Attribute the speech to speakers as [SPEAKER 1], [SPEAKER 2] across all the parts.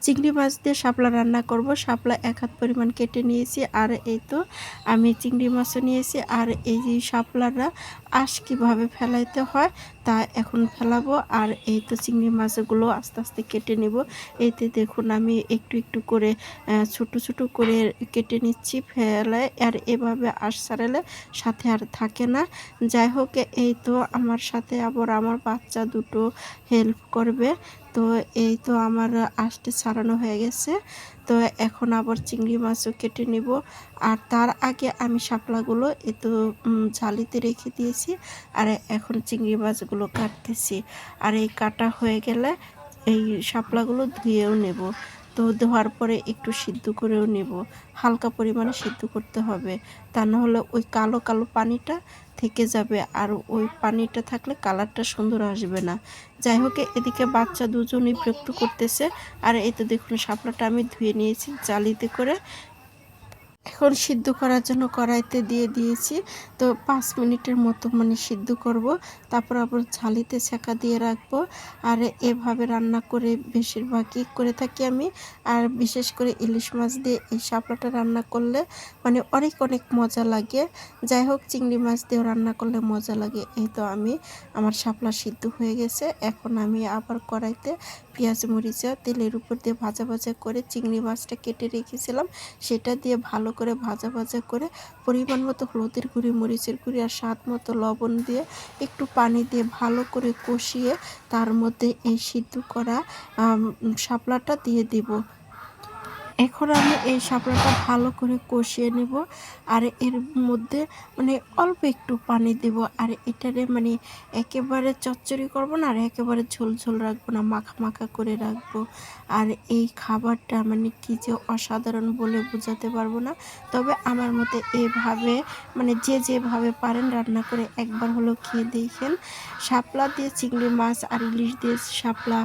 [SPEAKER 1] চিংড়ি মাছ দিয়ে শাপলা রান্না করব। শাপলা 1 হাত পরিমাণ কেটে নিয়েছি। আর এই তো আমি চিংড়ি মাছও নিয়েছি। আর এই যে শাপলাটা আঁশ কীভাবে ফেলাইতে হয় তা এখন ফেলাবো। আর এই তো চিংড়ি মাছগুলো আস্তে আস্তে কেটে নেব। এইতে দেখুন আমি একটু একটু করে ছোট ছোট করে কেটে নিচ্ছি ফেলায়। আর এভাবে আঁশ ছাড়ালে সাথে আর থাকে না। যাই হোক, এই তো আমার সাথে আবার আমার বাচ্চা দুটো হেল্প করবে। তো এই তো আমার আঁশটা ছাড়ানো হয়ে গেছে। তো এখন আবার চিংড়ি মাছও কেটে নেব। আর তার আগে আমি শাপলাগুলো এই তো ঝালিতে রেখে দিয়েছি। আর এখন চিংড়ি মাছগুলো কাটতেছি। আর এই কাটা হয়ে গেলে এই শাপলাগুলো ধুয়েও নেব। তো ধোয়ার পরে একটু সিদ্ধ করেও নেব। হালকা পরিমাণে সিদ্ধ করতে হবে, তা না হলে ওই কালো কালো পানিটা থেকে যাবে। আর ওই পানিটা থাকলে কালারটা সুন্দর আসবে না। যাই হোক, এদিকে বাচ্চা দুজনই বিরক্ত করতেছে। আর এই তো দেখুন শাপলাটা আমি ধুয়ে নিয়েছি জালিতে করে। এখন সিদ্ধ করার জন্য কড়াইতে দিয়ে দিয়েছি। তো 5 মিনিটের মতো সিদ্ধ করব। তারপর আবার ঝালিতে ছেঁকা দিয়ে রাখবো। আর এভাবে রান্না করে বেশিরভাগই করে থাকি আমি। আর বিশেষ করে ইলিশ মাছ দিয়ে এই শাপলাটা রান্না করলে অনেক অনেক মজা লাগে। যাই হোক, চিংড়ি মাছ দিয়েও রান্না করলে মজা লাগে। এই তো আমার শাপলা সিদ্ধ হয়ে গেছে। এখন আমি আবার কড়াইতে পেঁয়াজ মরিচা তেলের উপর দিয়ে ভাজা ভাজা করে চিংড়ি মাছটা কেটে রেখেছিলাম সেটা দিয়ে ভালো করে ভাজা ভাজা করে পরিমাণ মতো হলুদের গুঁড়ি, মরিচের গুঁড়ি আর স্বাদ মতো লবণ দিয়ে একটু পানি দিয়ে ভালো করে কষিয়ে তার মধ্যে এই সিদ্ধ করা শাপলাটা দিয়ে দিব। এখন আমি এই শাপলাটা ভালো করে কষিয়ে নেব। আর এর মধ্যে অল্প একটু পানি দেব। আর এটারে একেবারে চচ্চড়ি করব না, আর একেবারে ঝোল ঝোল রাখবো না, মাখা মাখা করে রাখবো। আর এই খাবারটা কি যে অসাধারণ বলে বোঝাতে পারবো না। তবে আমার মতে এভাবে যে যেভাবে পারেন রান্না করে একবার হলেও খেয়ে দেখেন। শাপলা দিয়ে চিংড়ি মাছ আর ইলিশ দিয়ে শাপলা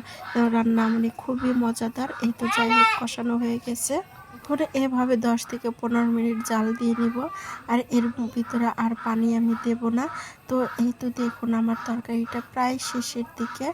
[SPEAKER 1] রান্না খুবই মজাদার। এই তো যাই হোক, কষানো হয়ে গেছে। করে এভাবে 10 থেকে 15 মিনিট জাল দিয়ে নিব। আর এর ভিতরে আর পানি আমি দেব না। তো এই তো দেখুন আমার তরকারিটা প্রায় শেষের দিকে।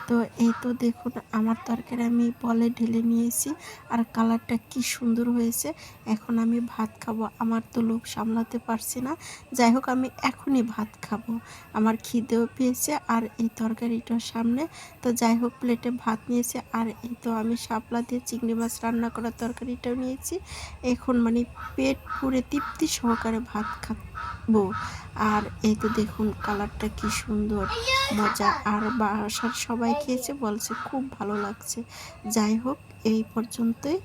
[SPEAKER 1] তো এই তো দেখুন আমার তরকারি আমি বলে ঢেলে নিয়েছি। আর কালারটা কি সুন্দর হয়েছে। এখন আমি ভাত খাবো। আমার তো লোভ সামলাতে পারছি না। যাই হোক, আমি এখনই ভাত খাবো। আমার খিদেও পেয়েছে আর এই তরকারিটার সামনে। তো যাই হোক, প্লেটে ভাত নিয়েছে। আর এই তো আমি শাপলা দিয়ে চিংড়ি মাছ রান্না করা তরকারিটাও নিয়েছি। এখন পেট পুরে তৃপ্তি সহকারে ভাত খাবো। আর এই তো দেখুন কালারটা কি সুন্দর, মজা। আর বাসার সবাই খেয়েছে, বলছে খুব ভালো লাগছে। যাই হোক, এই পর্যন্তই।